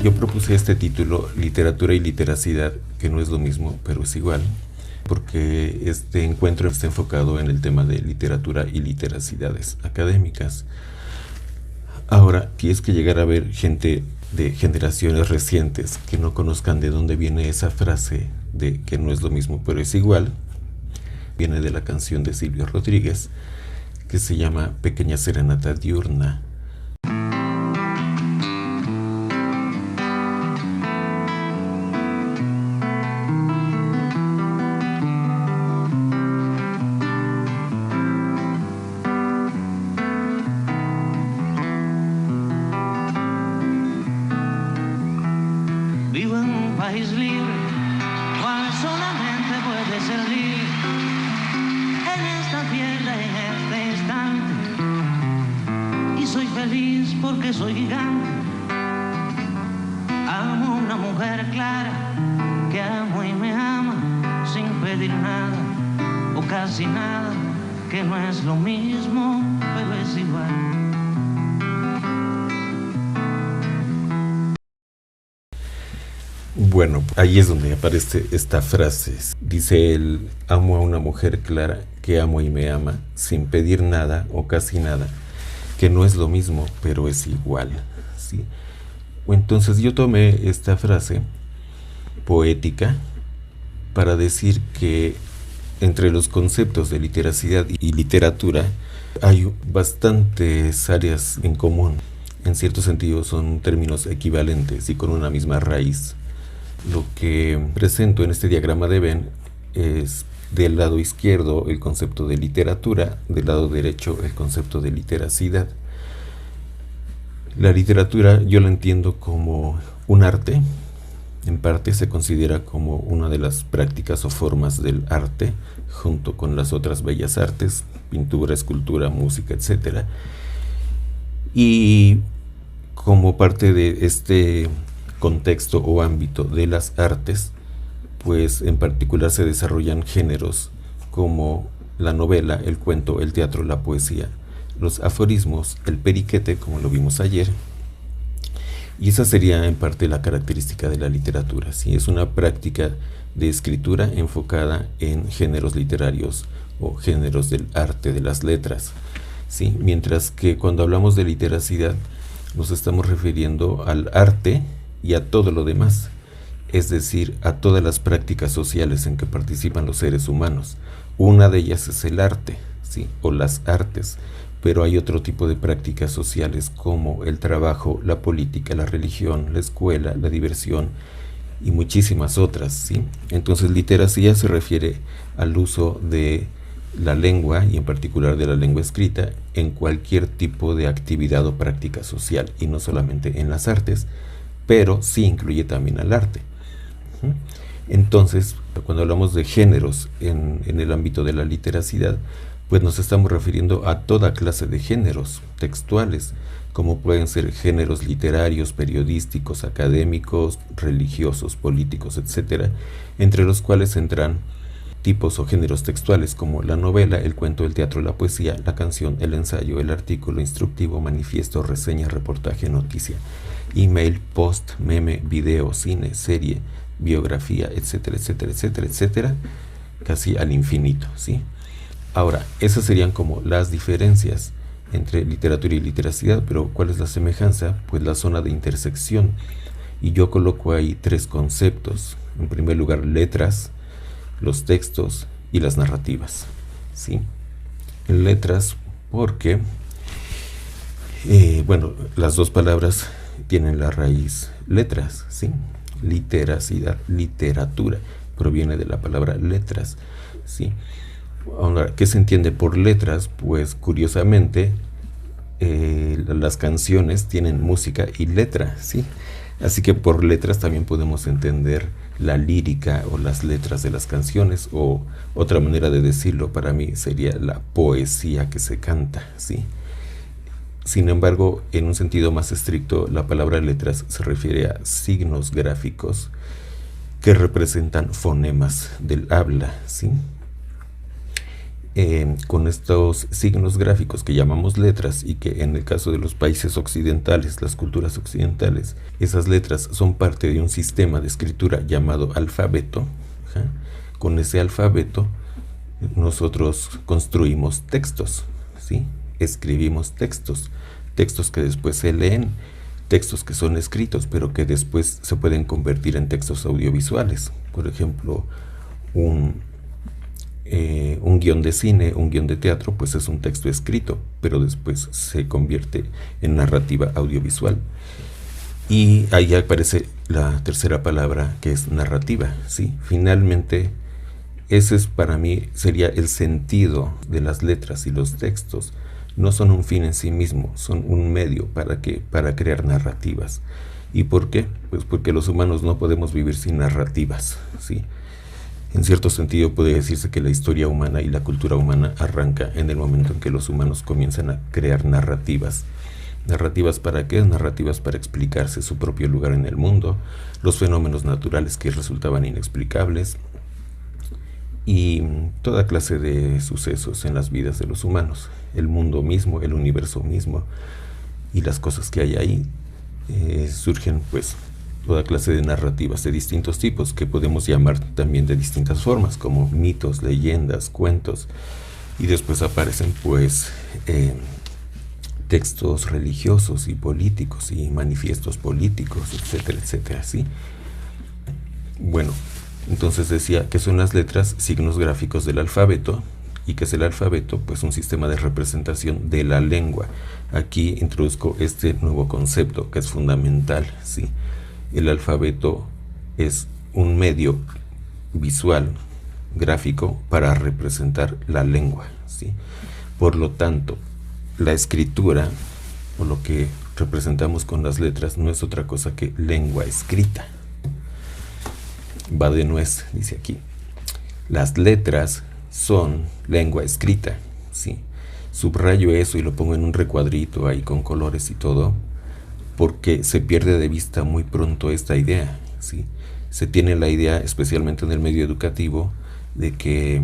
yo propuse este título, Literatura y Literacidad, que no es lo mismo, pero es igual, porque este encuentro está enfocado en el tema de literatura y literacidades académicas. Ahora, si es que llegara a haber gente de generaciones recientes que no conozcan de dónde viene esa frase de que no es lo mismo, pero es igual, viene de la canción de Silvio Rodríguez, que se llama Pequeña Serenata Diurna. Vivo en un país libre, cual solamente puede ser libre en esta tierra, en este instante. Y soy feliz porque soy gigante. Amo a una mujer clara, que amo y me ama, sin pedir nada, o casi nada, que no es lo mismo, pero es igual. Bueno, ahí es donde aparece esta frase. Dice él, amo a una mujer clara que amo y me ama, sin pedir nada o casi nada, que no es lo mismo, pero es igual. ¿Sí? Entonces yo tomé esta frase poética para decir que entre los conceptos de literacidad y literatura hay bastantes áreas en común. En cierto sentido son términos equivalentes y con una misma raíz. Lo que presento en este diagrama de Venn es del lado izquierdo el concepto de literatura, del lado derecho el concepto de literacidad. La literatura yo la entiendo como un arte, en parte se considera como una de las prácticas o formas del arte, junto con las otras bellas artes, pintura, escultura, música, etc. Y como parte de este contexto o ámbito de las artes, pues en particular se desarrollan géneros como la novela, el cuento, el teatro, la poesía, los aforismos, el periquete, como lo vimos ayer. Y esa sería en parte la característica de la literatura, ¿sí? Es una práctica de escritura enfocada en géneros literarios o géneros del arte, de las letras, ¿sí? Mientras que cuando hablamos de literacidad nos estamos refiriendo al arte y a todo lo demás, es decir, a todas las prácticas sociales en que participan los seres humanos. Una de ellas es el arte, ¿sí? O las artes, pero hay otro tipo de prácticas sociales como el trabajo, la política, la religión, la escuela, la diversión y muchísimas otras, ¿sí? Entonces literacia se refiere al uso de la lengua y en particular de la lengua escrita en cualquier tipo de actividad o práctica social y no solamente en las artes, pero sí incluye también al arte. Entonces, cuando hablamos de géneros en el ámbito de la literacidad, pues nos estamos refiriendo a toda clase de géneros textuales, como pueden ser géneros literarios, periodísticos, académicos, religiosos, políticos, etc., entre los cuales entran tipos o géneros textuales como la novela, el cuento, el teatro, la poesía, la canción, el ensayo, el artículo instructivo, manifiesto, reseña, reportaje, noticia, email, post, meme, video, cine, serie, biografía, etcétera, etcétera, etcétera, etcétera, casi al infinito, ¿sí? Ahora, esas serían como las diferencias entre literatura y literacidad, pero ¿cuál es la semejanza? Pues la zona de intersección, y yo coloco ahí tres conceptos. En primer lugar, letras, los textos y las narrativas, ¿sí? Letras porque, bueno, las dos palabras tienen la raíz letras, ¿sí? Literacidad, literatura, proviene de la palabra letras, ¿sí? Ahora, ¿qué se entiende por letras? Pues curiosamente las canciones tienen música y letra, ¿sí? Así que por letras también podemos entender la lírica o las letras de las canciones, o otra manera de decirlo para mí sería la poesía que se canta, ¿sí? Sin embargo, en un sentido más estricto, la palabra letras se refiere a signos gráficos que representan fonemas del habla, ¿sí? con estos signos gráficos que llamamos letras, y que en el caso de los países occidentales, las culturas occidentales, esas letras son parte de un sistema de escritura llamado alfabeto. Con ese alfabeto nosotros construimos textos, ¿sí? Escribimos textos que después se leen, textos que son escritos pero que después se pueden convertir en textos audiovisuales. Por ejemplo, un guión de cine, un guión de teatro, pues es un texto escrito, pero después se convierte en narrativa audiovisual. Y ahí aparece la tercera palabra, que es narrativa, ¿sí? Finalmente, ese es, para mí, sería el sentido de las letras y los textos. No son un fin en sí mismo, son un medio para crear narrativas. ¿Y por qué? Pues porque los humanos no podemos vivir sin narrativas, ¿sí? En cierto sentido puede decirse que la historia humana y la cultura humana arranca en el momento en que los humanos comienzan a crear narrativas. ¿Narrativas para qué? Narrativas para explicarse su propio lugar en el mundo, los fenómenos naturales que resultaban inexplicables y toda clase de sucesos en las vidas de los humanos, el mundo mismo, el universo mismo y las cosas que hay ahí. Surgen pues toda clase de narrativas de distintos tipos, que podemos llamar también de distintas formas, como mitos, leyendas, cuentos, y después aparecen pues textos religiosos y políticos y manifiestos políticos, etcétera, etcétera, ¿sí? Bueno, entonces decía que son las letras signos gráficos del alfabeto. ¿Y qué es el alfabeto? Pues un sistema de representación de la lengua. Aquí introduzco este nuevo concepto que es fundamental, ¿sí? El alfabeto es un medio visual, gráfico, para representar la lengua, ¿sí? Por lo tanto, la escritura, o lo que representamos con las letras, no es otra cosa que lengua escrita. Va de nuez, dice aquí. Las letras son lengua escrita, ¿sí? Subrayo eso y lo pongo en un recuadrito ahí con colores y todo, porque se pierde de vista muy pronto esta idea, ¿sí? Se tiene la idea, especialmente en el medio educativo, de que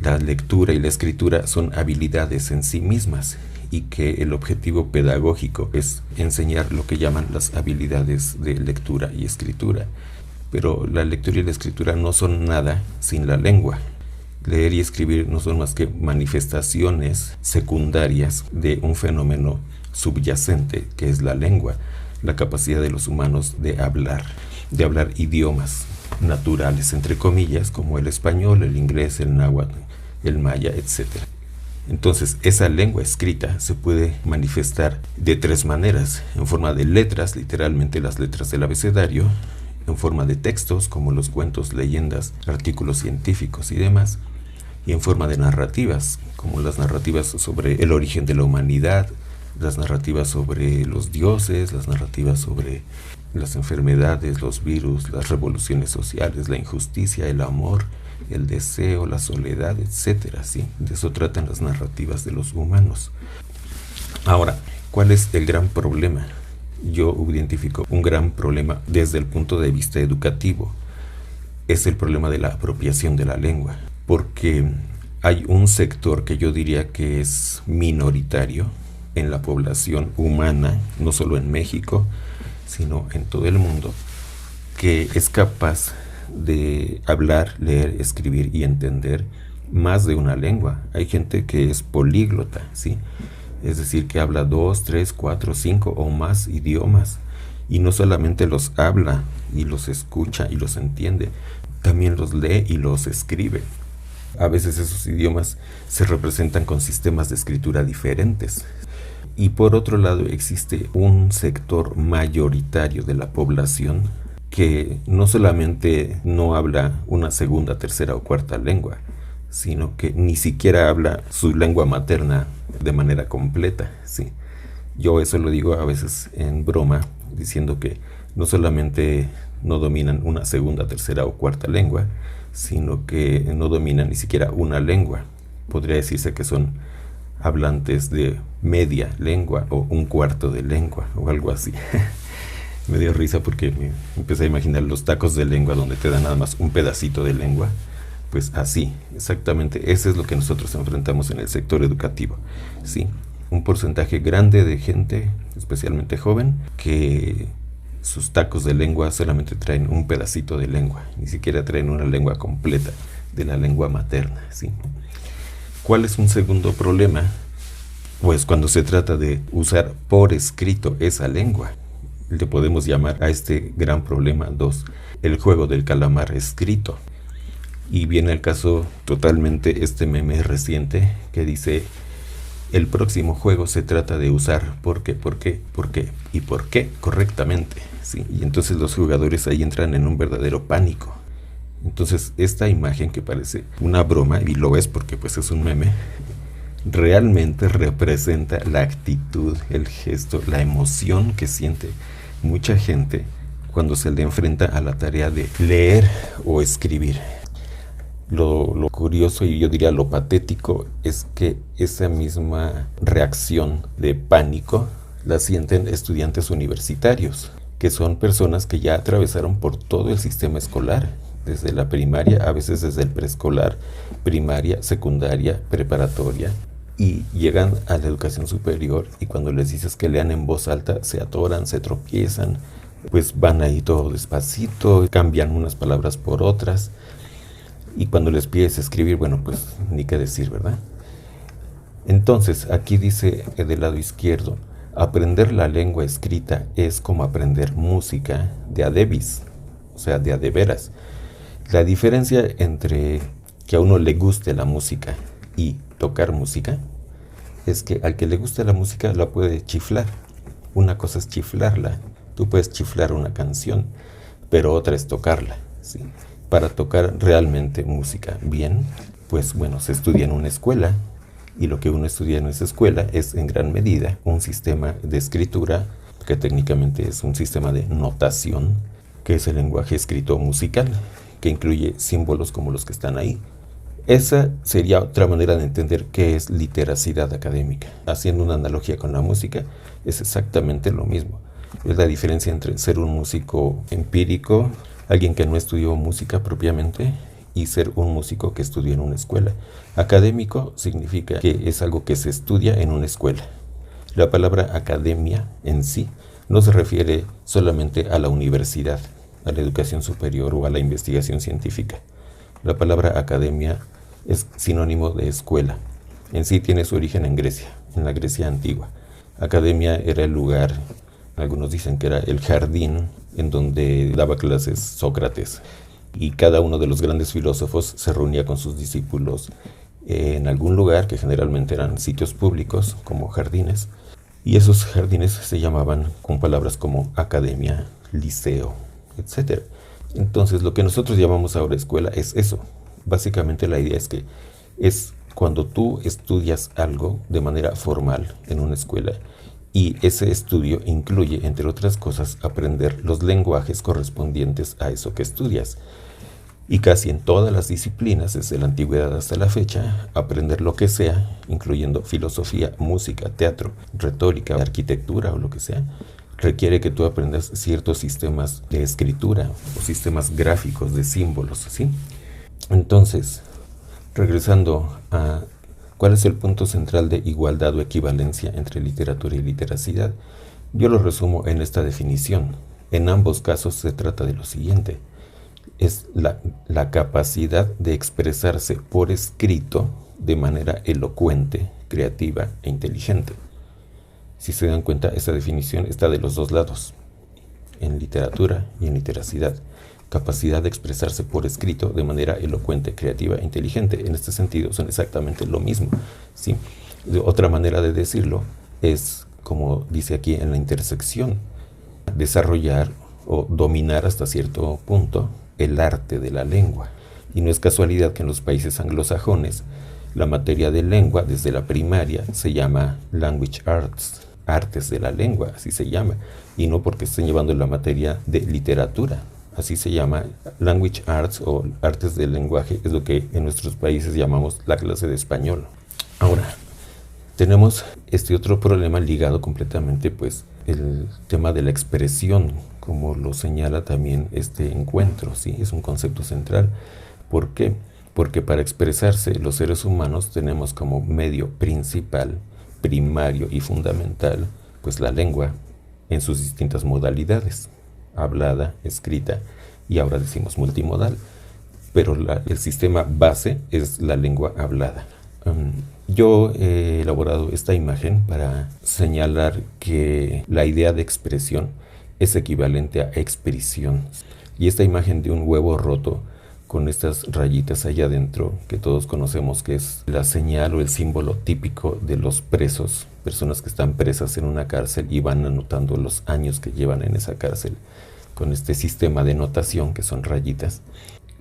la lectura y la escritura son habilidades en sí mismas, y que el objetivo pedagógico es enseñar lo que llaman las habilidades de lectura y escritura. Pero la lectura y la escritura no son nada sin la lengua. Leer y escribir no son más que manifestaciones secundarias de un fenómeno subyacente, que es la lengua, la capacidad de los humanos de hablar idiomas naturales, entre comillas, como el español, el inglés, el náhuatl, el maya, etc. Entonces, esa lengua escrita se puede manifestar de tres maneras: en forma de letras, literalmente las letras del abecedario; en forma de textos, como los cuentos, leyendas, artículos científicos y demás; y en forma de narrativas, como las narrativas sobre el origen de la humanidad, las narrativas sobre los dioses, las narrativas sobre las enfermedades, los virus, las revoluciones sociales, la injusticia, el amor, el deseo, la soledad, etcétera, ¿sí? De eso tratan las narrativas de los humanos. Ahora, ¿cuál es el gran problema? Yo identifico un gran problema desde el punto de vista educativo. Es el problema de la apropiación de la lengua, porque hay un sector que yo diría que es minoritario en la población humana, no solo en México, sino en todo el mundo, que es capaz de hablar, leer, escribir y entender más de una lengua. Hay gente que es políglota, ¿sí? Es decir, que habla 2, 3, 4, 5 o más idiomas, y no solamente los habla y los escucha y los entiende, también los lee y los escribe. A veces esos idiomas se representan con sistemas de escritura diferentes. Y por otro lado, existe un sector mayoritario de la población que no solamente no habla una segunda, tercera o cuarta lengua, sino que ni siquiera habla su lengua materna de manera completa, ¿sí? Yo eso lo digo a veces en broma, diciendo que no solamente no dominan una segunda, tercera o cuarta lengua, sino que no dominan ni siquiera una lengua. Podría decirse que son hablantes de media lengua o un cuarto de lengua o algo así. Me dio risa porque me empecé a imaginar los tacos de lengua donde te dan nada más un pedacito de lengua. Pues así, exactamente, eso es lo que nosotros enfrentamos en el sector educativo, ¿sí? Un porcentaje grande de gente, especialmente joven, que sus tacos de lengua solamente traen un pedacito de lengua, ni siquiera traen una lengua completa de la lengua materna, ¿sí? ¿Cuál es un segundo problema? Pues cuando se trata de usar por escrito esa lengua, le podemos llamar a este gran problema 2, el juego del calamar escrito. Y viene el caso totalmente este meme reciente que dice: el próximo juego se trata de usar por qué y por qué correctamente, ¿sí? Y entonces los jugadores ahí entran en un verdadero pánico. Entonces esta imagen, que parece una broma, y lo es porque pues es un meme, realmente representa la actitud, el gesto, la emoción que siente mucha gente cuando se le enfrenta a la tarea de leer o escribir. Lo curioso, y yo diría lo patético, es que esa misma reacción de pánico la sienten estudiantes universitarios, que son personas que ya atravesaron por todo el sistema escolar, desde la primaria, a veces desde el preescolar, primaria, secundaria, preparatoria, y llegan a la educación superior, y cuando les dices que lean en voz alta, se atoran, se tropiezan, pues van ahí todo despacito, cambian unas palabras por otras. Y cuando les pides escribir, bueno, pues ni qué decir, ¿verdad? Entonces, aquí dice del lado izquierdo: aprender la lengua escrita es como aprender música de a debis, o sea, de a de veras. La diferencia entre que a uno le guste la música y tocar música es que al que le guste la música la puede chiflar. Una cosa es chiflarla, tú puedes chiflar una canción, pero otra es tocarla, ¿sí? Para tocar realmente música bien, pues bueno, se estudia en una escuela, y lo que uno estudia en esa escuela es en gran medida un sistema de escritura, que técnicamente es un sistema de notación, que es el lenguaje escrito musical, que incluye símbolos como los que están ahí. Esa sería otra manera de entender qué es literacidad académica. Haciendo una analogía con la música, es exactamente lo mismo. Es la diferencia entre ser un músico empírico, alguien que no estudió música propiamente, y ser un músico que estudió en una escuela. Académico significa que es algo que se estudia en una escuela. La palabra academia en sí no se refiere solamente a la universidad, a la educación superior o a la investigación científica. La palabra academia es sinónimo de escuela. En sí tiene su origen en Grecia, en la Grecia antigua. Academia era el lugar, algunos dicen que era el jardín, en donde daba clases Sócrates, y cada uno de los grandes filósofos se reunía con sus discípulos en algún lugar, que generalmente eran sitios públicos como jardines, y esos jardines se llamaban con palabras como academia, liceo, etc. Entonces lo que nosotros llamamos ahora escuela es eso. Básicamente la idea es que es cuando tú estudias algo de manera formal en una escuela, y ese estudio incluye, entre otras cosas, aprender los lenguajes correspondientes a eso que estudias. Y casi en todas las disciplinas, desde la antigüedad hasta la fecha, aprender lo que sea, incluyendo filosofía, música, teatro, retórica, arquitectura o lo que sea, requiere que tú aprendas ciertos sistemas de escritura o sistemas gráficos de símbolos, ¿sí? Entonces, regresando a ¿cuál es el punto central de igualdad o equivalencia entre literatura y literacidad? Yo lo resumo en esta definición. En ambos casos se trata de lo siguiente: es la capacidad de expresarse por escrito de manera elocuente, creativa e inteligente. Si se dan cuenta, esta definición está de los dos lados, en literatura y en literacidad. Capacidad de expresarse por escrito de manera elocuente, creativa e inteligente. En este sentido son exactamente lo mismo, ¿sí? Otra manera de decirlo es, como dice aquí en la intersección, desarrollar o dominar hasta cierto punto el arte de la lengua. Y no es casualidad que en los países anglosajones la materia de lengua desde la primaria se llama Language Arts, artes de la lengua, así se llama, y no porque estén llevando la materia de literatura. Así se llama Language Arts o artes del lenguaje, es lo que en nuestros países llamamos la clase de español. Ahora, tenemos este otro problema ligado completamente, pues, el tema de la expresión, como lo señala también este encuentro, ¿sí? Es un concepto central. ¿Por qué? porque para expresarse los seres humanos tenemos como medio principal, primario y fundamental, pues la lengua en sus distintas modalidades, hablada, escrita y ahora decimos multimodal, pero el sistema base es la lengua hablada. Yo he elaborado esta imagen para señalar que la idea de expresión es equivalente a expresión. Y esta imagen de un huevo roto con estas rayitas allá adentro, que todos conocemos que es la señal o el símbolo típico de los presos, personas que están presas en una cárcel y van anotando los años que llevan en esa cárcel, con este sistema de notación que son rayitas.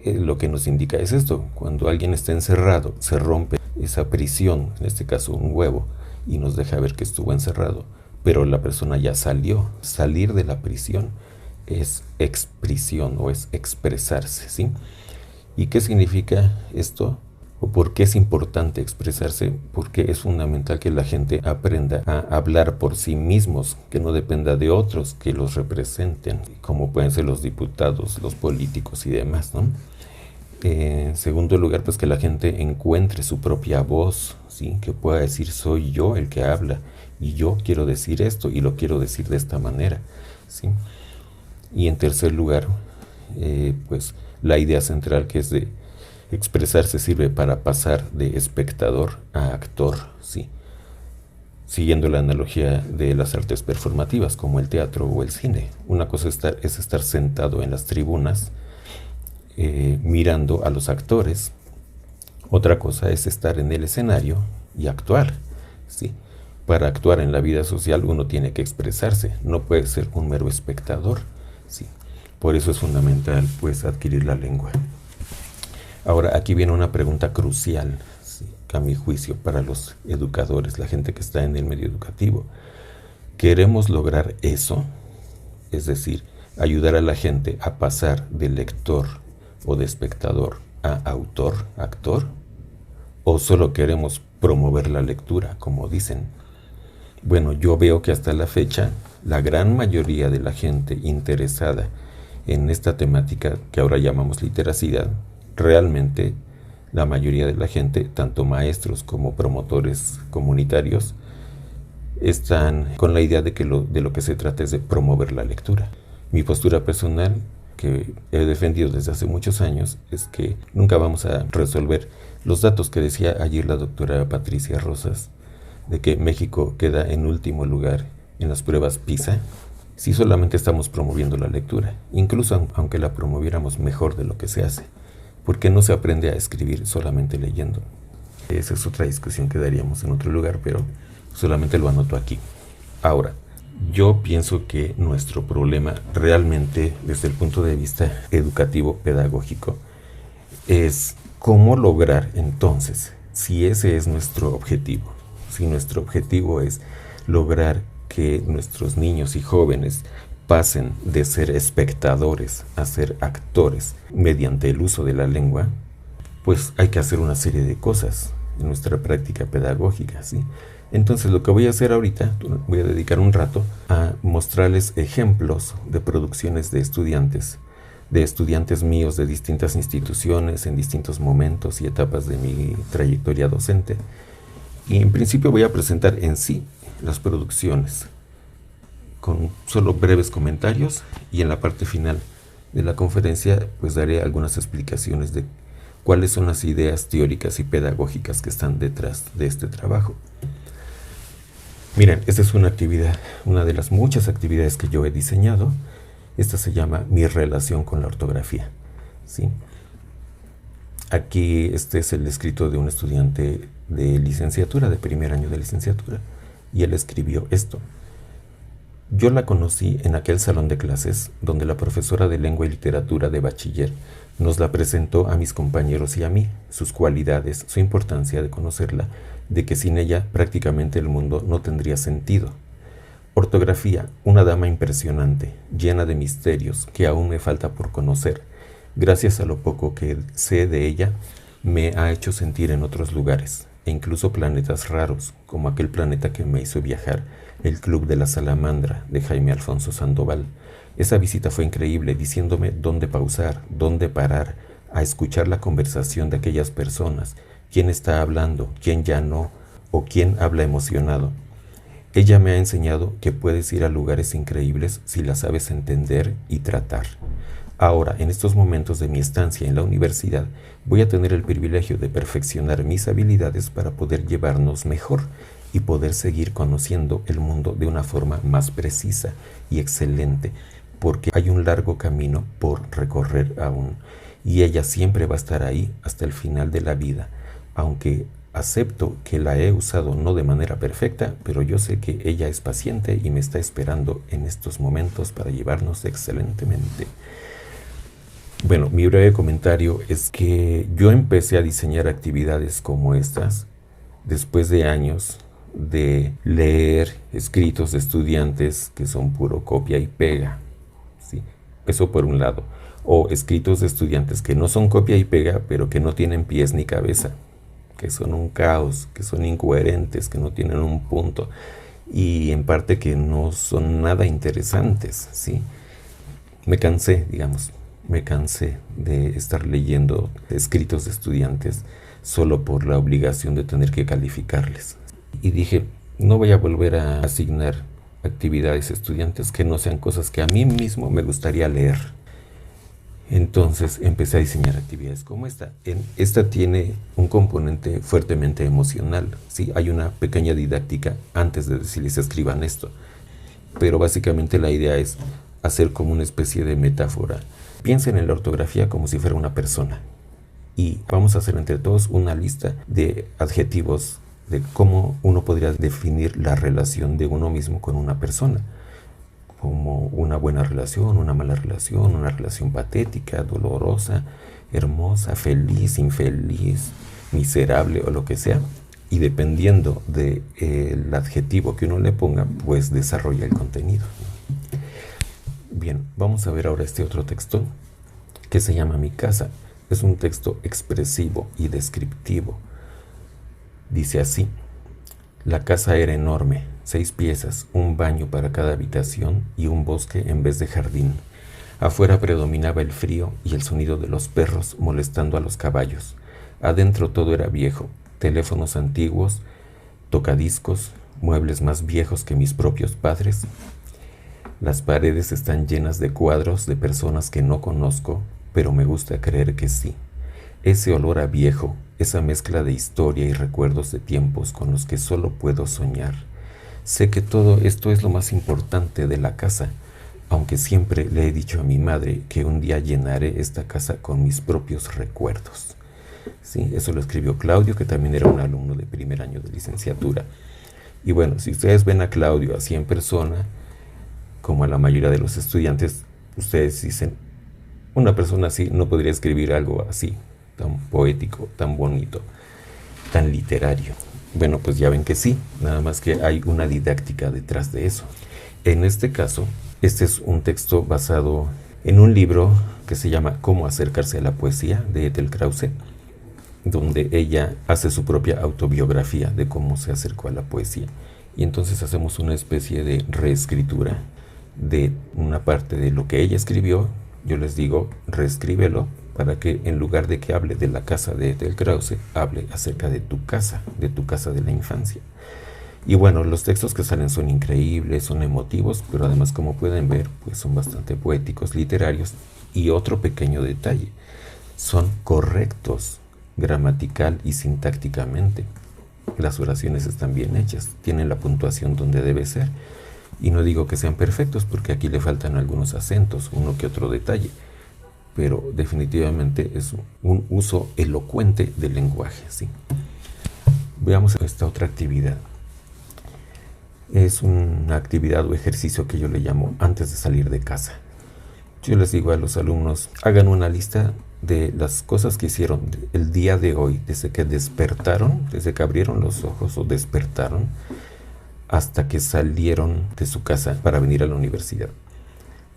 Lo que nos indica es esto: cuando alguien está encerrado, se rompe esa prisión, en este caso un huevo, y nos deja ver que estuvo encerrado, pero la persona ya salió. Salir de la prisión es expresión o es expresarse, ¿sí? ¿Y qué significa esto? ¿O por qué es importante expresarse? Porque es fundamental que la gente aprenda a hablar por sí mismos, que no dependa de otros que los representen, como pueden ser los diputados, los políticos y demás, ¿no? En segundo lugar, pues que la gente encuentre su propia voz, ¿sí? Que pueda decir: soy yo el que habla y yo quiero decir esto y lo quiero decir de esta manera, ¿sí? Y en tercer lugar, pues la idea central, que es de expresarse, sirve para pasar de espectador a actor, ¿sí? Siguiendo la analogía de las artes performativas como el teatro o el cine. Una cosa es estar sentado en las tribunas mirando a los actores. Otra cosa es estar en el escenario y actuar, ¿sí? Para actuar en la vida social uno tiene que expresarse, no puede ser un mero espectador, ¿sí? Por eso es fundamental, pues, adquirir la lengua. Ahora, aquí viene una pregunta crucial, ¿sí? A mi juicio, para los educadores, la gente que está en el medio educativo. ¿Queremos lograr eso? Es decir, ayudar a la gente a pasar de lector o de espectador a autor, actor, ¿o solo queremos promover la lectura, como dicen? Bueno, yo veo que hasta la fecha la gran mayoría de la gente interesada en esta temática que ahora llamamos literacidad, realmente la mayoría de la gente, tanto maestros como promotores comunitarios, están con la idea de que de lo que se trata es de promover la lectura. Mi postura personal, que he defendido desde hace muchos años, es que nunca vamos a resolver los datos que decía ayer la doctora Patricia Rosas, de que México queda en último lugar en las pruebas PISA, si solamente estamos promoviendo la lectura, incluso aunque la promoviéramos mejor de lo que se hace, porque no se aprende a escribir solamente leyendo. Esa es otra discusión que daríamos en otro lugar, pero solamente lo anoto aquí. Ahora, yo pienso que nuestro problema realmente, desde el punto de vista educativo, pedagógico, es cómo lograr entonces, si ese es nuestro objetivo, si nuestro objetivo es lograr que nuestros niños y jóvenes pasen de ser espectadores a ser actores mediante el uso de la lengua, pues hay que hacer una serie de cosas en nuestra práctica pedagógica, ¿sí? Entonces lo que voy a hacer ahorita, voy a dedicar un rato a mostrarles ejemplos de producciones de estudiantes míos de distintas instituciones en distintos momentos y etapas de mi trayectoria docente. Y en principio voy a presentar en sí las producciones con solo breves comentarios, y en la parte final de la conferencia pues daré algunas explicaciones de cuáles son las ideas teóricas y pedagógicas que están detrás de este trabajo. Miren, esta es una actividad, una de las muchas actividades que yo he diseñado. Esta se llama Mi relación con la ortografía, ¿sí? Aquí este es el escrito de un estudiante de licenciatura, de primer año de licenciatura, y él escribió esto. Yo la conocí en aquel salón de clases donde la profesora de lengua y literatura de bachiller nos la presentó a mis compañeros y a mí, sus cualidades, su importancia de conocerla, de que sin ella prácticamente el mundo no tendría sentido. Ortografía, una dama impresionante, llena de misterios que aún me falta por conocer. Gracias a lo poco que sé de ella, me ha hecho sentir en otros lugares, e incluso planetas raros, como aquel planeta que me hizo viajar, el Club de la Salamandra, de Jaime Alfonso Sandoval. Esa visita fue increíble, diciéndome dónde pausar, dónde parar, a escuchar la conversación de aquellas personas, quién está hablando, quién ya no, o quién habla emocionado. Ella me ha enseñado que puedes ir a lugares increíbles si la sabes entender y tratar. Ahora, en estos momentos de mi estancia en la universidad, voy a tener el privilegio de perfeccionar mis habilidades para poder llevarnos mejor y poder seguir conociendo el mundo de una forma más precisa y excelente, porque hay un largo camino por recorrer aún, y ella siempre va a estar ahí hasta el final de la vida, aunque acepto que la he usado no de manera perfecta, pero yo sé que ella es paciente y me está esperando en estos momentos para llevarnos excelentemente. Bueno, mi breve comentario es que yo empecé a diseñar actividades como estas después de años de leer escritos de estudiantes que son puro copia y pega, ¿sí? Eso por un lado. O escritos de estudiantes que no son copia y pega, pero que no tienen pies ni cabeza, que son un caos, que son incoherentes, que no tienen un punto y en parte que no son nada interesantes, ¿sí? Me cansé de estar leyendo escritos de estudiantes solo por la obligación de tener que calificarles. Y dije, no voy a volver a asignar actividades a estudiantes que no sean cosas que a mí mismo me gustaría leer. Entonces empecé a diseñar actividades como esta. Esta tiene un componente fuertemente emocional, ¿sí? Hay una pequeña didáctica antes de decirles escriban esto, pero básicamente la idea es hacer como una especie de metáfora. Piensen en la ortografía como si fuera una persona y vamos a hacer entre todos una lista de adjetivos de cómo uno podría definir la relación de uno mismo con una persona, como una buena relación, una mala relación, una relación patética, dolorosa, hermosa, feliz, infeliz, miserable o lo que sea. Y dependiendo del adjetivo que uno le ponga, pues desarrolla el contenido. Bien, vamos a ver ahora este otro texto que se llama Mi casa. Es un texto expresivo y descriptivo. Dice así: la casa era enorme, 6 piezas, un baño para cada habitación y un bosque en vez de jardín. Afuera predominaba el frío y el sonido de los perros molestando a los caballos. Adentro todo era viejo, teléfonos antiguos, tocadiscos, muebles más viejos que mis propios padres. Las paredes están llenas de cuadros de personas que no conozco, pero me gusta creer que sí. Ese olor a viejo, esa mezcla de historia y recuerdos de tiempos con los que solo puedo soñar. Sé que todo esto es lo más importante de la casa, aunque siempre le he dicho a mi madre que un día llenaré esta casa con mis propios recuerdos. Sí, eso lo escribió Claudio, que también era un alumno de primer año de licenciatura. Y bueno, si ustedes ven a Claudio así en persona, como a la mayoría de los estudiantes, ustedes dicen, una persona así no podría escribir algo así, tan poético, tan bonito, tan literario. Bueno, pues ya ven que sí, nada más que hay una didáctica detrás de eso. En este caso, este es un texto basado en un libro que se llama Cómo acercarse a la poesía, de Ethel Krause, donde ella hace su propia autobiografía de cómo se acercó a la poesía. Y entonces hacemos una especie de reescritura de una parte de lo que ella escribió. Yo les digo, reescríbelo para que en lugar de que hable de la casa de Ethel Krause, hable acerca de tu casa de la infancia. Y bueno, los textos que salen son increíbles, son emotivos, pero además, como pueden ver, pues son bastante poéticos, literarios. Y otro pequeño detalle, son correctos gramatical y sintácticamente. Las oraciones están bien hechas, tienen la puntuación donde debe ser. Y no digo que sean perfectos, porque aquí le faltan algunos acentos, uno que otro detalle, pero definitivamente es un uso elocuente del lenguaje, ¿sí? Veamos esta otra actividad. Es una actividad o ejercicio que yo le llamo antes de salir de casa. Yo les digo a los alumnos, hagan una lista de las cosas que hicieron el día de hoy, desde que despertaron, desde que abrieron los ojos o despertaron, hasta que salieron de su casa para venir a la universidad.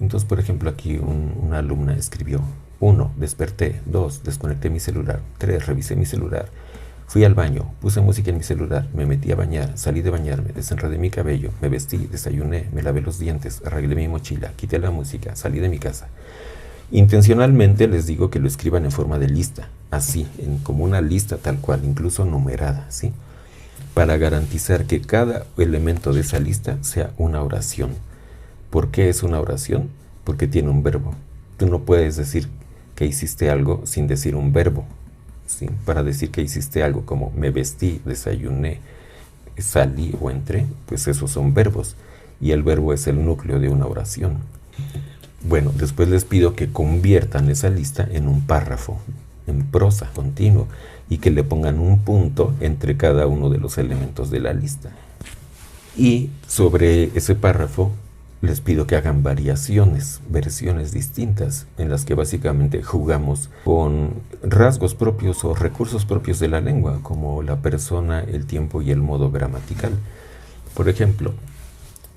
Entonces, por ejemplo, aquí una alumna escribió: 1, desperté. 2, desconecté mi celular. 3, revisé mi celular. Fui al baño, puse música en mi celular, me metí a bañar, salí de bañarme, desenredé mi cabello, me vestí, desayuné, me lavé los dientes, arreglé mi mochila, quité la música, salí de mi casa. Intencionalmente les digo que lo escriban en forma de lista, así, como una lista tal cual, incluso numerada, ¿sí? Para garantizar que cada elemento de esa lista sea una oración. ¿Por qué es una oración? Porque tiene un verbo. Tú no puedes decir que hiciste algo sin decir un verbo, ¿sí? Para decir que hiciste algo como me vestí, desayuné, salí o entré, pues esos son verbos. Y el verbo es el núcleo de una oración. Bueno, después les pido que conviertan esa lista en un párrafo, en prosa continuo, y que le pongan un punto entre cada uno de los elementos de la lista. Y sobre ese párrafo les pido que hagan variaciones, versiones distintas, en las que básicamente jugamos con rasgos propios o recursos propios de la lengua, como la persona, el tiempo y el modo gramatical. Por ejemplo,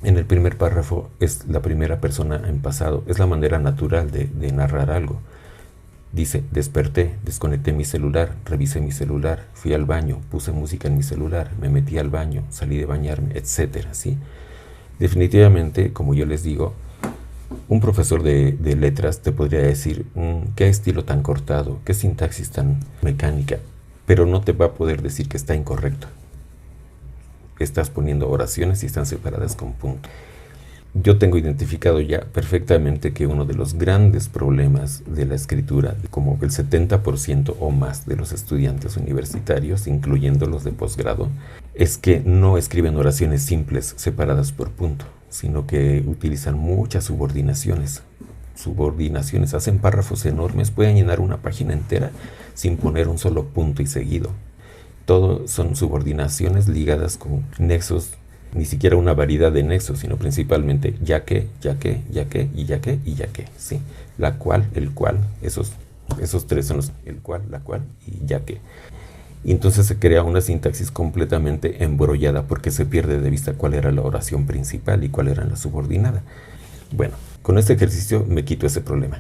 en el primer párrafo es la primera persona en pasado, es la manera natural de narrar algo. Dice, desperté, desconecté mi celular, revisé mi celular, fui al baño, puse música en mi celular, me metí al baño, salí de bañarme, etcétera, ¿sí? Definitivamente, como yo les digo, un profesor de letras te podría decir, qué estilo tan cortado, qué sintaxis tan mecánica, pero no te va a poder decir que está incorrecto. Estás poniendo oraciones y están separadas con punto. Yo tengo identificado ya perfectamente que uno de los grandes problemas de la escritura, como el 70% o más de los estudiantes universitarios, incluyendo los de posgrado, es que no escriben oraciones simples separadas por punto, sino que utilizan muchas subordinaciones. Hacen párrafos enormes, pueden llenar una página entera sin poner un solo punto y seguido. Todo son subordinaciones ligadas con nexos, ni siquiera una variedad de nexos, sino principalmente ya que, ya que, ya que, y ya que, y ya que, ¿sí? La cual, el cual, esos tres son los, el cual, la cual y ya que. Y entonces se crea una sintaxis completamente embrollada porque se pierde de vista cuál era la oración principal y cuál era la subordinada. Bueno, con este ejercicio me quito ese problema.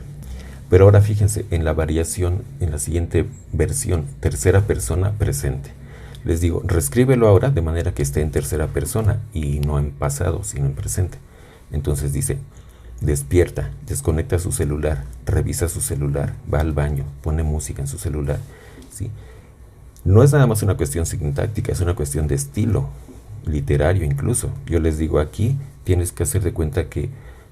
Pero ahora fíjense en la variación, en la siguiente versión, tercera persona presente. Les digo, reescríbelo ahora de manera que esté en tercera persona y no en pasado, sino en presente. Entonces dice, despierta, desconecta su celular, revisa su celular, va al baño, pone música en su celular, ¿sí? No es nada más una cuestión sintáctica, es una cuestión de estilo, literario incluso. Yo les digo, aquí tienes que hacer de cuenta que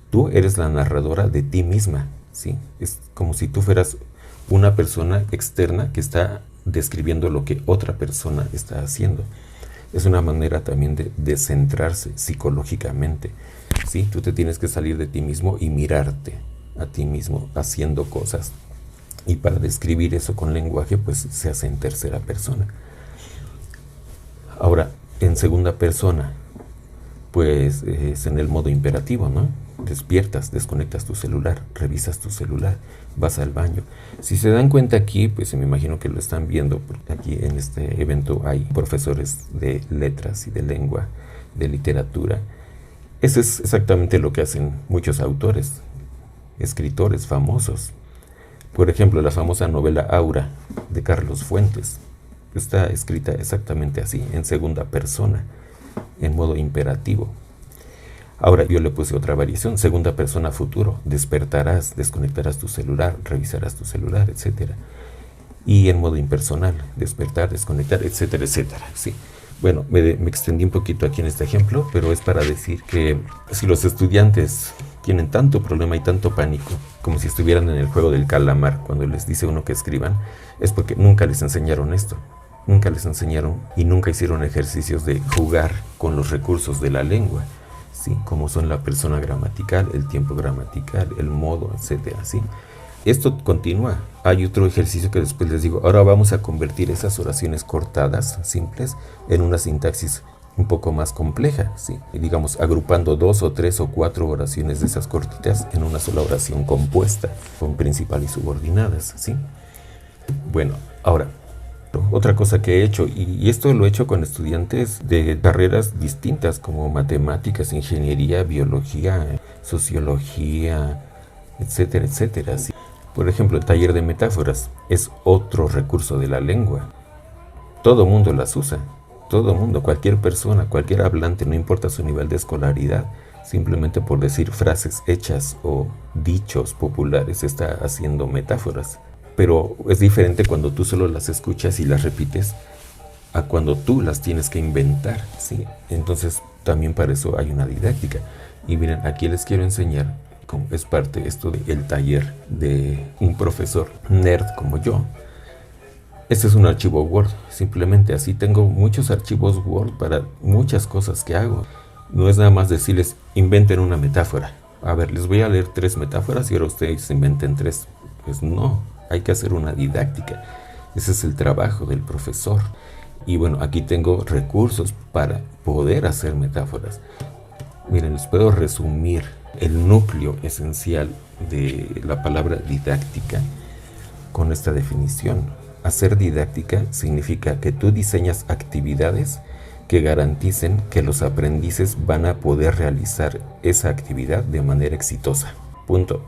tú eres la narradora de ti misma, ¿sí? Es como si tú fueras una persona externa que está describiendo lo que otra persona está haciendo. Es una manera también de descentrarse psicológicamente, ¿sí? Tú te tienes que salir de ti mismo y mirarte a ti mismo haciendo cosas. Y para describir eso con lenguaje, pues se hace en tercera persona. Ahora, en segunda persona, pues es en el modo imperativo, ¿no? Despiertas, desconectas tu celular, revisas tu celular, vas al baño. Si se dan cuenta aquí, pues me imagino que lo están viendo, porque aquí en este evento hay profesores de letras y de lengua, de literatura. Eso es exactamente lo que hacen muchos autores, escritores famosos. Por ejemplo, la famosa novela Aura de Carlos Fuentes está escrita exactamente así, en segunda persona, en modo imperativo. Ahora yo le puse otra variación, segunda persona futuro, despertarás, desconectarás tu celular, revisarás tu celular, etc. Y en modo impersonal, despertar, desconectar, etcétera, etcétera, ¿sí? Bueno, me extendí un poquito aquí en este ejemplo, pero es para decir que si los estudiantes tienen tanto problema y tanto pánico, como si estuvieran en el juego del calamar, cuando les dice uno que escriban, es porque nunca les enseñaron esto. Nunca les enseñaron y nunca hicieron ejercicios de jugar con los recursos de la lengua, ¿sí? Como son la persona gramatical, el tiempo gramatical, el modo, etcétera, ¿sí? Esto continúa. Hay otro ejercicio que después les digo. Ahora vamos a convertir esas oraciones cortadas, simples, en una sintaxis un poco más compleja, ¿sí? Y digamos, agrupando 2 o 3 o 4 oraciones de esas cortitas en una sola oración compuesta, con principal y subordinadas, ¿sí? Bueno, ahora, otra cosa que he hecho, y esto lo he hecho con estudiantes de carreras distintas como matemáticas, ingeniería, biología, sociología, etcétera, etcétera, ¿sí? Por ejemplo, el taller de metáforas es otro recurso de la lengua. Todo mundo las usa, todo mundo, cualquier persona, cualquier hablante, no importa su nivel de escolaridad, simplemente por decir frases hechas o dichos populares está haciendo metáforas. Pero es diferente cuando tú solo las escuchas y las repites a cuando tú las tienes que inventar, ¿sí? Entonces también para eso hay una didáctica. Y miren, aquí les quiero enseñar cómo es parte esto del taller de un profesor nerd como yo. Este es un archivo Word, simplemente así tengo muchos archivos Word para muchas cosas que hago. No es nada más decirles, inventen una metáfora. A ver, les voy a leer 3 metáforas y ahora ustedes inventen 3. Pues no, hay que hacer una didáctica. Ese es el trabajo del profesor. Y bueno, aquí tengo recursos para poder hacer metáforas. Miren, les puedo resumir el núcleo esencial de la palabra didáctica con esta definición. Hacer didáctica significa que tú diseñas actividades que garanticen que los aprendices van a poder realizar esa actividad de manera exitosa. Punto.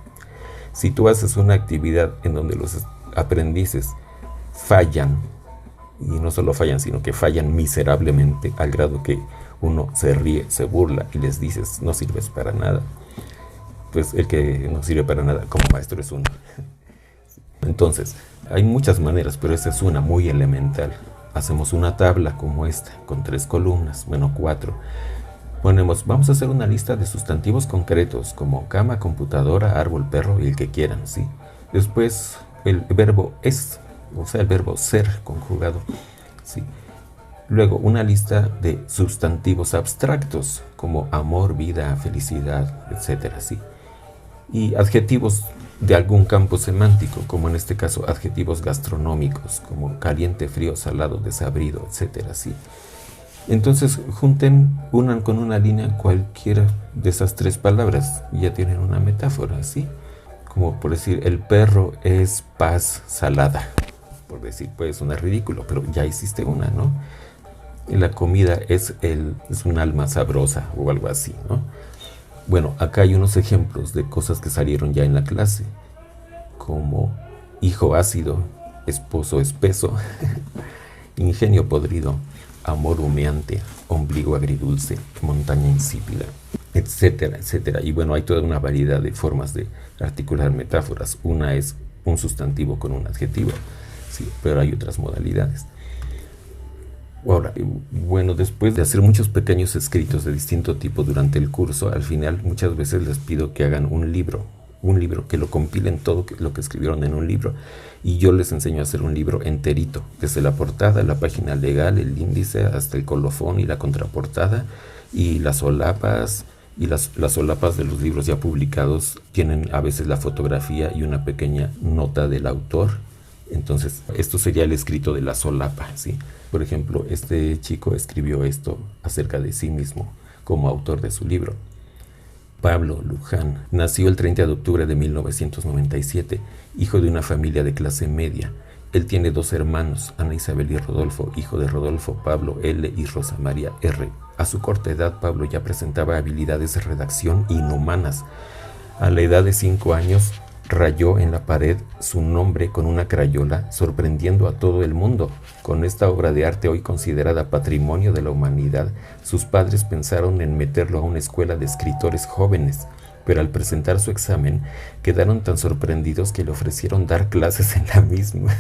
Si tú haces una actividad en donde los aprendices fallan, y no solo fallan, sino que fallan miserablemente al grado que uno se ríe, se burla y les dices no sirves para nada, pues el que no sirve para nada como maestro es uno. Entonces, hay muchas maneras, pero esta es una muy elemental. Hacemos una tabla como esta, con 3 columnas, bueno 4. Ponemos, vamos a hacer una lista de sustantivos concretos, como cama, computadora, árbol, perro y el que quieran, ¿sí? Después, el verbo es, o sea, el verbo ser conjugado, ¿sí? Luego, una lista de sustantivos abstractos, como amor, vida, felicidad, etcétera, ¿sí? Y adjetivos de algún campo semántico, como en este caso adjetivos gastronómicos, como caliente, frío, salado, desabrido, etcétera, ¿sí? Entonces unan con una línea cualquiera de esas 3 palabras y ya tienen una metáfora, ¿sí? Como por decir, el perro es paz salada, por decir, puede sonar ridículo, pero ya hiciste una, ¿no? Y la comida es un alma sabrosa o algo así, ¿no? Bueno, acá hay unos ejemplos de cosas que salieron ya en la clase, como hijo ácido, esposo espeso, ingenio podrido, amor humeante, ombligo agridulce, montaña insípida, etcétera, etcétera. Y bueno, hay toda una variedad de formas de articular metáforas. Una es un sustantivo con un adjetivo, sí, pero hay otras modalidades. Ahora, bueno, después de hacer muchos pequeños escritos de distinto tipo durante el curso, al final muchas veces les pido que hagan un libro, que lo compilen todo lo que escribieron en un libro, y yo les enseño a hacer un libro enterito, desde la portada, la página legal, el índice, hasta el colofón y la contraportada, y las solapas, y las solapas de los libros ya publicados tienen a veces la fotografía y una pequeña nota del autor. Entonces, esto sería el escrito de la solapa, ¿sí? Por ejemplo, este chico escribió esto acerca de sí mismo como autor de su libro. Pablo Luján nació el 30 de octubre de 1997, hijo de una familia de clase media. Él tiene 2 hermanos, Ana Isabel y Rodolfo, hijo de Rodolfo, Pablo L. y Rosa María R. A su corta edad, Pablo ya presentaba habilidades de redacción inhumanas. A la edad de 5 años, rayó en la pared su nombre con una crayola, sorprendiendo a todo el mundo. Con esta obra de arte hoy considerada patrimonio de la humanidad, sus padres pensaron en meterlo a una escuela de escritores jóvenes, pero al presentar su examen quedaron tan sorprendidos que le ofrecieron dar clases en la misma.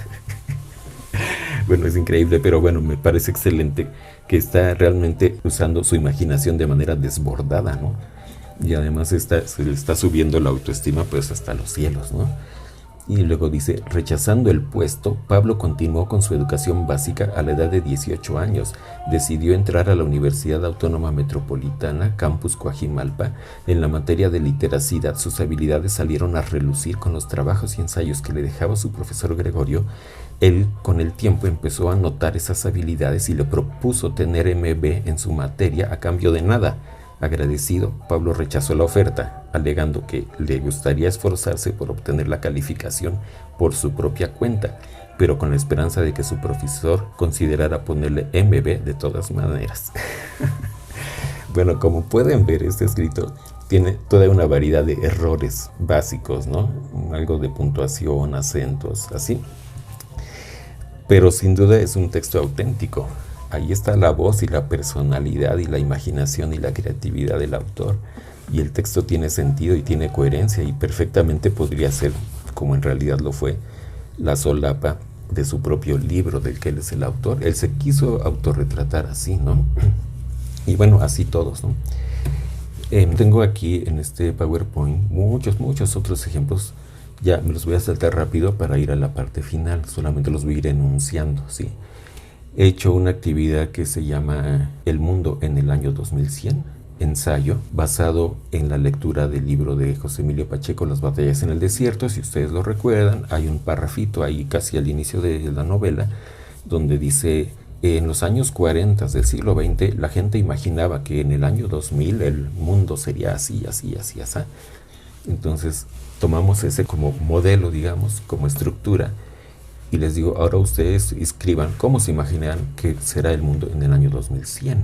Bueno, es increíble, pero bueno, me parece excelente que está realmente usando su imaginación de manera desbordada, ¿no? Y además se le está subiendo la autoestima pues hasta los cielos, ¿no? Y luego dice, rechazando el puesto, Pablo continuó con su educación básica a la edad de 18 años. Decidió entrar a la Universidad Autónoma Metropolitana, Campus Coajimalpa. En la materia de literacidad, sus habilidades salieron a relucir con los trabajos y ensayos que le dejaba su profesor Gregorio. Él, con el tiempo, empezó a notar esas habilidades y le propuso tener MB en su materia a cambio de nada. Agradecido, Pablo rechazó la oferta, alegando que le gustaría esforzarse por obtener la calificación por su propia cuenta, pero con la esperanza de que su profesor considerara ponerle MB de todas maneras. Bueno, como pueden ver, este escrito tiene toda una variedad de errores básicos, ¿no? Algo de puntuación, acentos, así. Pero sin duda es un texto auténtico. Ahí está la voz y la personalidad y la imaginación y la creatividad del autor. y el texto tiene sentido y tiene coherencia y perfectamente podría ser, como en realidad lo fue, la solapa de su propio libro del que él es el autor. Él se quiso autorretratar así, ¿no? Y bueno, así todos, ¿no? Tengo aquí en este PowerPoint muchos otros ejemplos. Ya me los voy a saltar rápido para ir a la parte final, solamente los voy a ir enunciando, ¿sí? He hecho una actividad que se llama El mundo en el año 2100, ensayo, basado en la lectura del libro de José Emilio Pacheco, Las batallas en el desierto. Si ustedes lo recuerdan, hay un parrafito ahí casi al inicio de la novela, donde dice: en los años 40 del siglo XX, la gente imaginaba que en el año 2000 el mundo sería así, así, así, así. Entonces, tomamos ese como modelo, digamos, como estructura, y les digo, ahora ustedes escriban cómo se imaginan que será el mundo en el año 2100.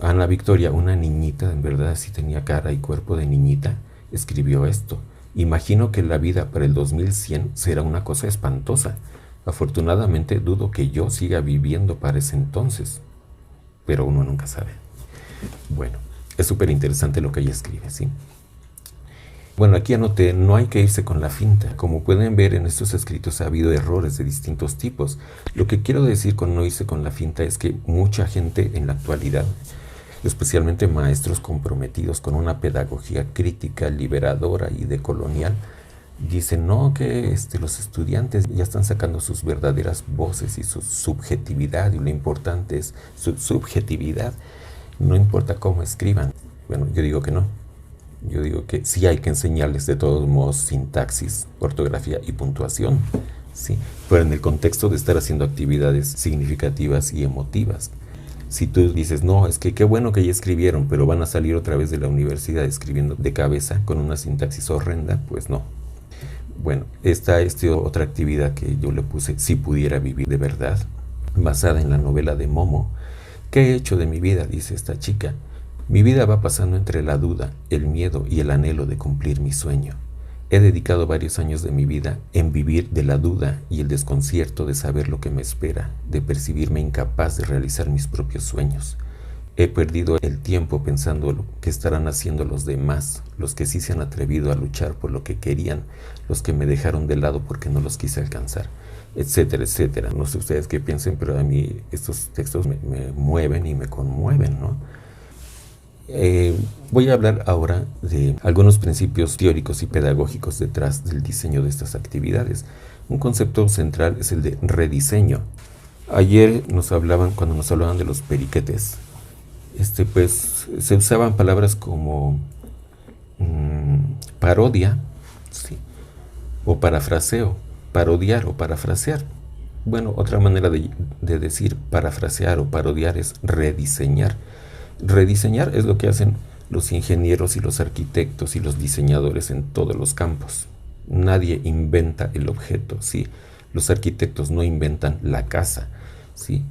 Ana Victoria, una niñita, en verdad sí tenía cara y cuerpo de niñita, escribió esto: imagino que la vida para el 2100 será una cosa espantosa. Afortunadamente dudo que yo siga viviendo para ese entonces, pero uno nunca sabe. Bueno, es súper interesante lo que ella escribe, ¿sí? Bueno, aquí anoté: no hay que irse con la finta. Como pueden ver, en estos escritos ha habido errores de distintos tipos. Lo que quiero decir con no irse con la finta es que mucha gente en la actualidad, especialmente maestros comprometidos con una pedagogía crítica, liberadora y decolonial, dicen no, que los estudiantes ya están sacando sus verdaderas voces y su subjetividad, y lo importante es su subjetividad, no importa cómo escriban. Bueno, yo digo que no. Yo digo que sí hay que enseñarles de todos modos sintaxis, ortografía y puntuación, ¿sí? Pero en el contexto de estar haciendo actividades significativas y emotivas. Si tú dices, no, es que qué bueno que ya escribieron, pero van a salir otra vez de la universidad escribiendo de cabeza con una sintaxis horrenda, pues no. Bueno, está otra actividad que yo le puse: si pudiera vivir de verdad, basada en la novela de Momo. ¿Qué he hecho de mi vida?, dice esta chica. Mi vida va pasando entre la duda, el miedo y el anhelo de cumplir mi sueño. He dedicado varios años de mi vida en vivir de la duda y el desconcierto de saber lo que me espera, de percibirme incapaz de realizar mis propios sueños. He perdido el tiempo pensando lo que estarán haciendo los demás, los que sí se han atrevido a luchar por lo que querían, los que me dejaron de lado porque no los quise alcanzar, etcétera, etcétera. No sé ustedes qué piensen, pero a mí estos textos me mueven y me conmueven, ¿no? Voy a hablar ahora de algunos principios teóricos y pedagógicos detrás del diseño de estas actividades. Un concepto central es el de rediseño. Ayer cuando nos hablaban de los periquetes, pues se usaban palabras como parodia, ¿sí?, o parafraseo, parodiar o parafrasear. Bueno, otra manera de decir parafrasear o parodiar es rediseñar. Rediseñar es lo que hacen los ingenieros y los arquitectos y los diseñadores en todos los campos. Nadie inventa el objeto, ¿sí? Los arquitectos no inventan la casa, ¿sí?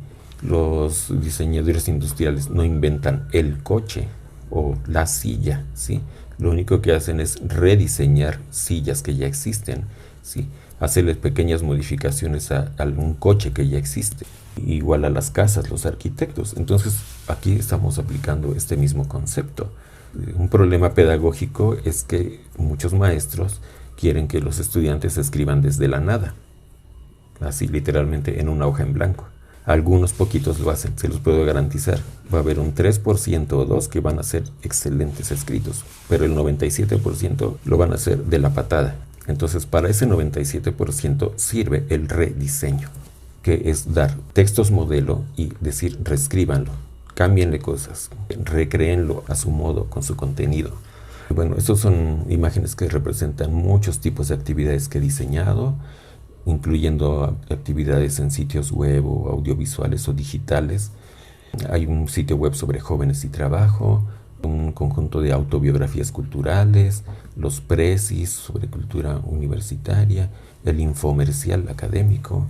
Los diseñadores industriales no inventan el coche o la silla, ¿sí? Lo único que hacen es rediseñar sillas que ya existen, ¿sí? Hacerles pequeñas modificaciones a algún coche que ya existe. Igual a las casas, los arquitectos. Entonces, aquí estamos aplicando este mismo concepto. Un problema pedagógico es que muchos maestros quieren que los estudiantes escriban desde la nada, así literalmente en una hoja en blanco. Algunos poquitos lo hacen, se los puedo garantizar. Va a haber un 3% o 2% que van a ser excelentes escritos, pero el 97% lo van a hacer de la patada. Entonces, para ese 97% sirve el rediseño, que es dar textos modelo y decir reescríbanlo, cámbienle cosas, recréenlo a su modo, con su contenido. Bueno, estas son imágenes que representan muchos tipos de actividades que he diseñado, incluyendo actividades en sitios web o audiovisuales o digitales. Hay un sitio web sobre jóvenes y trabajo, un conjunto de autobiografías culturales, los presis sobre cultura universitaria, el infomercial académico,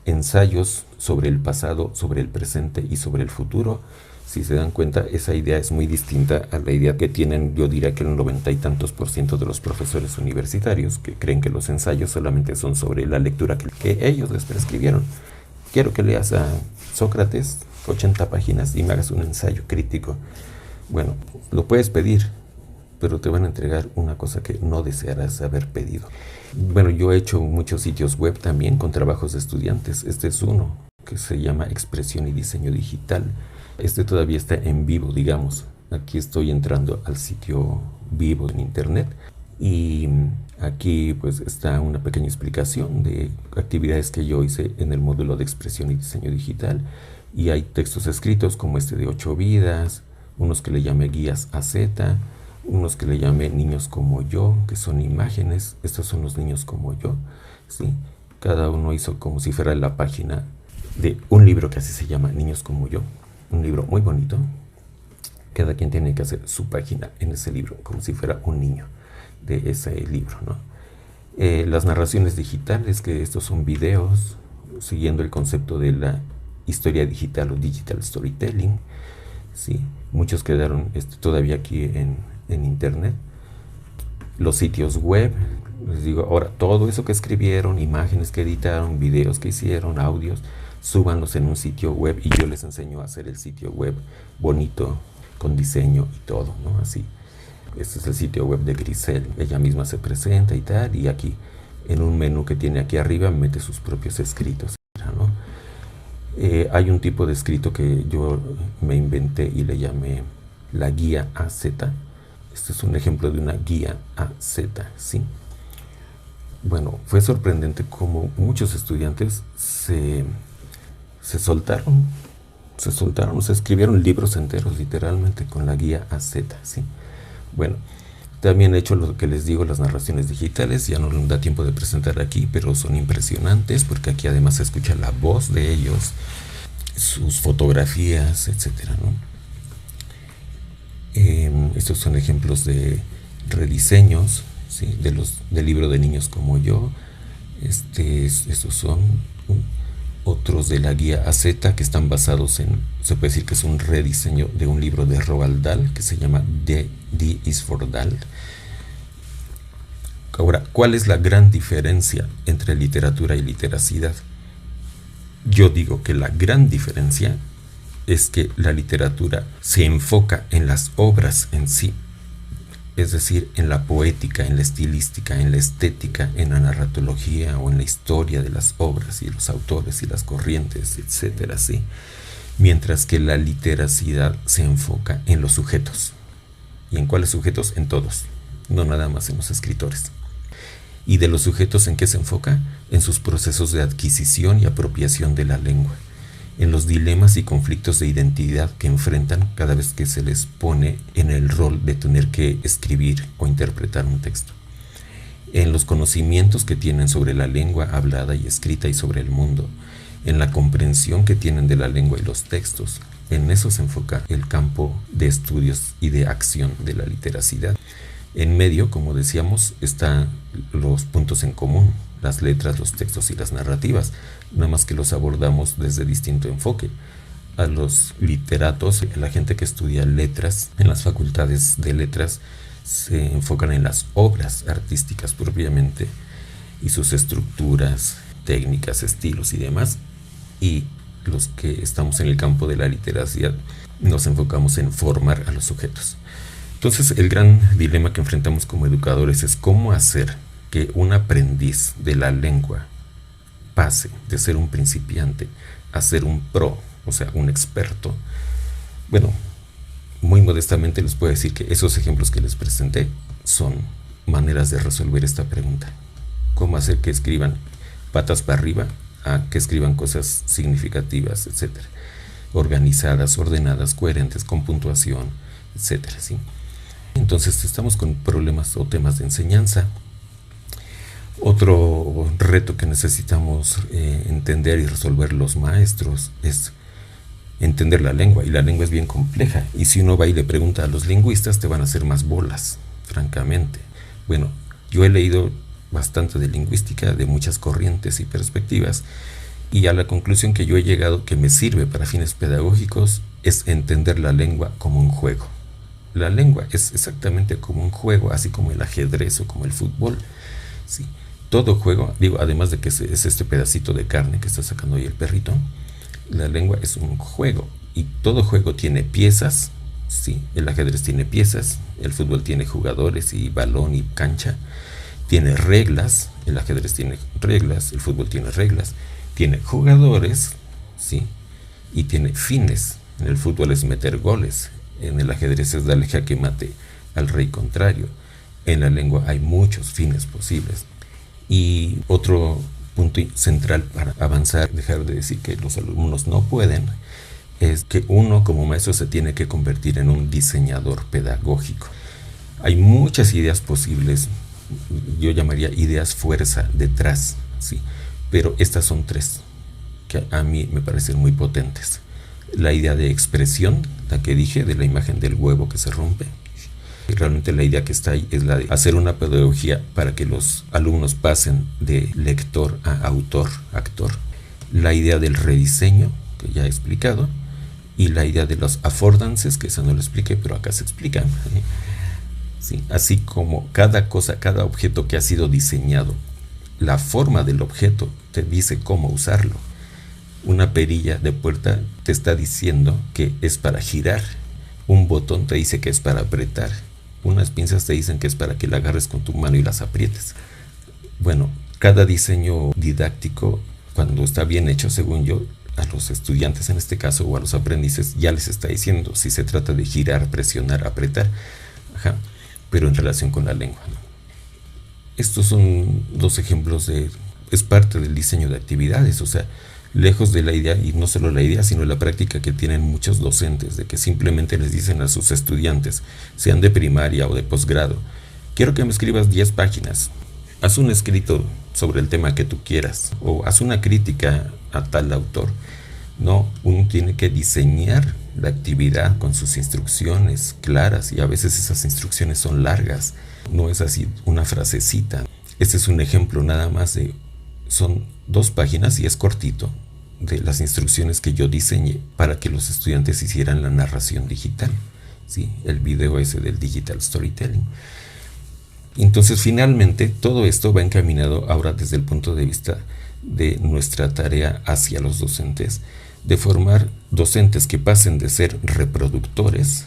ensayos sobre el pasado, sobre el presente y sobre el futuro. Si se dan cuenta, esa idea es muy distinta a la idea que tienen, yo diría que el 90 y tantos % de los profesores universitarios, que creen que los ensayos solamente son sobre la lectura que ellos les prescribieron. Quiero que leas a Sócrates, 80 páginas, y me hagas un ensayo crítico. Bueno, lo puedes pedir, pero te van a entregar una cosa que no desearás haber pedido. Bueno, yo he hecho muchos sitios web también con trabajos de estudiantes. Este es uno que se llama Expresión y Diseño Digital. Este todavía está en vivo, digamos. Aquí estoy entrando al sitio vivo en internet y aquí pues está una pequeña explicación de actividades que yo hice en el módulo de Expresión y Diseño Digital, y hay textos escritos como este de 8 vidas, unos que le llamé guías a Z, unos que le llamé niños como yo, que son imágenes. Estos son los niños como yo, ¿sí? Cada uno hizo como si fuera la página de un libro que así se llama, Niños como yo, un libro muy bonito. Cada quien tiene que hacer su página en ese libro, como si fuera un niño de ese libro, ¿no? Las narraciones digitales, que estos son videos, siguiendo el concepto de la historia digital o digital storytelling, ¿sí? Muchos quedaron todavía aquí en internet. Los sitios web, les digo, ahora todo eso que escribieron, imágenes que editaron, videos que hicieron, audios, súbanlos en un sitio web y yo les enseño a hacer el sitio web bonito, con diseño y todo, ¿no? Así. Este es el sitio web de Grisel, ella misma se presenta y tal, y aquí en un menú que tiene aquí arriba mete sus propios escritos, ¿no? Hay un tipo de escrito que yo me inventé y le llamé la guía AZ. Este es un ejemplo de una guía AZ, ¿sí? Bueno, fue sorprendente cómo muchos estudiantes se soltaron, se escribieron libros enteros literalmente con la guía AZ, ¿sí? Bueno, también he hecho lo que les digo, las narraciones digitales. Ya no nos da tiempo de presentar aquí, pero son impresionantes porque aquí además se escucha la voz de ellos, sus fotografías, etcétera, ¿no? Estos son ejemplos de rediseños, ¿sí? Del libro de Niños como yo. Estos son otros de la guía AZ que están basados en, se puede decir que es un rediseño de un libro de Roald Dahl que se llama D is for Dahl. Ahora, ¿cuál es la gran diferencia entre literatura y literacidad? Yo digo que la gran diferencia es que la literatura se enfoca en las obras en sí, es decir, en la poética, en la estilística, en la estética, en la narratología o en la historia de las obras y los autores y las corrientes, etcétera, ¿sí? Mientras que la literacidad se enfoca en los sujetos. ¿Y en cuáles sujetos? En todos, no nada más en los escritores. ¿Y de los sujetos en qué se enfoca? En sus procesos de adquisición y apropiación de la lengua, en los dilemas y conflictos de identidad que enfrentan cada vez que se les pone en el rol de tener que escribir o interpretar un texto, en los conocimientos que tienen sobre la lengua hablada y escrita y sobre el mundo, en la comprensión que tienen de la lengua y los textos. En eso se enfoca el campo de estudios y de acción de la literacidad. En medio, como decíamos, están los puntos en común, las letras, los textos y las narrativas, nada más que los abordamos desde distinto enfoque. A los literatos, la gente que estudia letras en las facultades de letras, se enfocan en las obras artísticas propiamente y sus estructuras, técnicas, estilos y demás. Y los que estamos en el campo de la literacidad nos enfocamos en formar a los sujetos. Entonces, el gran dilema que enfrentamos como educadores es cómo hacer que un aprendiz de la lengua pase de ser un principiante a ser un pro, o sea, un experto. Bueno, muy modestamente les puedo decir que esos ejemplos que les presenté son maneras de resolver esta pregunta. ¿Cómo hacer que escriban patas para arriba a que escriban cosas significativas, etcétera? Organizadas, ordenadas, coherentes, con puntuación, etcétera, ¿sí? Entonces estamos con problemas o temas de enseñanza. Otro reto que necesitamos entender y resolver los maestros es entender la lengua, y la lengua es bien compleja, y si uno va y le pregunta a los lingüistas te van a hacer más bolas, francamente. Bueno, yo he leído bastante de lingüística, de muchas corrientes y perspectivas, y a la conclusión que yo he llegado, que me sirve para fines pedagógicos, es entender la lengua como un juego. La lengua es exactamente como un juego, así como el ajedrez o como el fútbol, ¿sí? Todo juego, digo, además de que es este pedacito de carne que está sacando ahí el perrito, la lengua es un juego, y todo juego tiene piezas, Sí, el ajedrez tiene piezas, el fútbol tiene jugadores y balón y cancha, tiene reglas, el ajedrez tiene reglas, el fútbol tiene reglas, tiene jugadores, sí, y tiene fines. En el fútbol es meter goles, en el ajedrez es darle jaque mate al rey contrario. En la lengua hay muchos fines posibles. Y otro punto central para avanzar, dejar de decir que los alumnos no pueden, es que uno como maestro se tiene que convertir en un diseñador pedagógico. Hay muchas ideas posibles, yo llamaría ideas fuerza detrás, ¿sí? Pero estas son tres que a mí me parecen muy potentes. La idea de expresión, la que dije, de la imagen del huevo que se rompe. Y realmente la idea que está ahí es la de hacer una pedagogía para que los alumnos pasen de lector a autor, actor. La idea del rediseño, que ya he explicado, y la idea de los affordances, que esa no lo expliqué, pero acá se explica. Sí, así como cada cosa, cada objeto que ha sido diseñado, la forma del objeto te dice cómo usarlo. Una perilla de puerta te está diciendo que es para girar, un botón te dice que es para apretar, unas pinzas te dicen que es para que la agarres con tu mano y las aprietes. Bueno, cada diseño didáctico, cuando está bien hecho, según yo, a los estudiantes en este caso o a los aprendices ya les está diciendo si se trata de girar, presionar, apretar, pero en relación con la lengua, ¿no? Estos son dos ejemplos es parte del diseño de actividades, o sea, lejos de la idea, y no solo la idea, sino la práctica que tienen muchos docentes, de que simplemente les dicen a sus estudiantes, sean de primaria o de posgrado, quiero que me escribas 10 páginas, haz un escrito sobre el tema que tú quieras, o haz una crítica a tal autor. No, uno tiene que diseñar la actividad con sus instrucciones claras, y a veces esas instrucciones son largas, no es así una frasecita. Este es un ejemplo nada más son 2 páginas y es cortito, de las instrucciones que yo diseñé para que los estudiantes hicieran la narración digital, ¿sí? El video ese del digital storytelling. Entonces, finalmente, todo esto va encaminado ahora desde el punto de vista de nuestra tarea hacia los docentes, de formar docentes que pasen de ser reproductores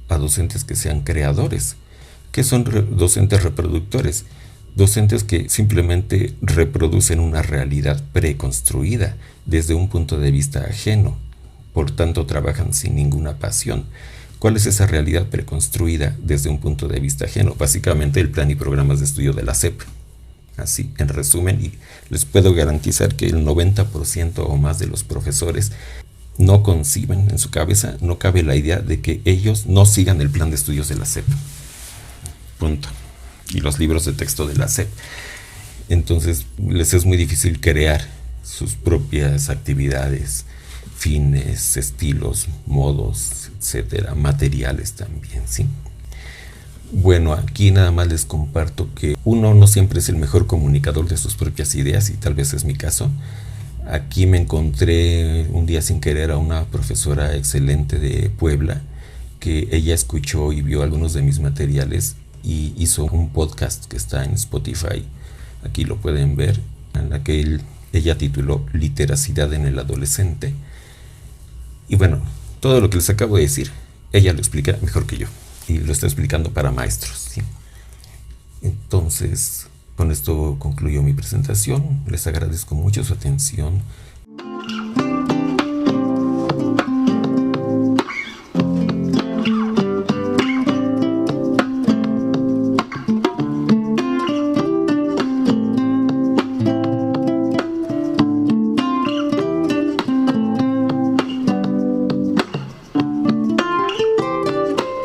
a docentes que sean creadores. ¿Qué son docentes reproductores? Docentes que simplemente reproducen una realidad preconstruida desde un punto de vista ajeno, por tanto trabajan sin ninguna pasión. ¿Cuál es esa realidad preconstruida desde un punto de vista ajeno? Básicamente el plan y programas de estudio de la SEP. Así, en resumen, y les puedo garantizar que el 90% o más de los profesores no conciben en su cabeza, no cabe la idea de que ellos no sigan el plan de estudios de la SEP. Punto. Y los libros de texto de la SEP. Entonces, les es muy difícil crear sus propias actividades, fines, estilos, modos, etcétera, materiales también, ¿sí? Bueno, aquí nada más les comparto que uno no siempre es el mejor comunicador de sus propias ideas, y tal vez es mi caso. Aquí me encontré un día sin querer a una profesora excelente de Puebla, que ella escuchó y vio algunos de mis materiales y hizo un podcast que está en Spotify, aquí lo pueden ver, en la que ella tituló Literacidad en el adolescente. Y bueno, todo lo que les acabo de decir, ella lo explica mejor que yo, y lo está explicando para maestros, ¿sí? Entonces, con esto concluyo mi presentación. Les agradezco mucho su atención.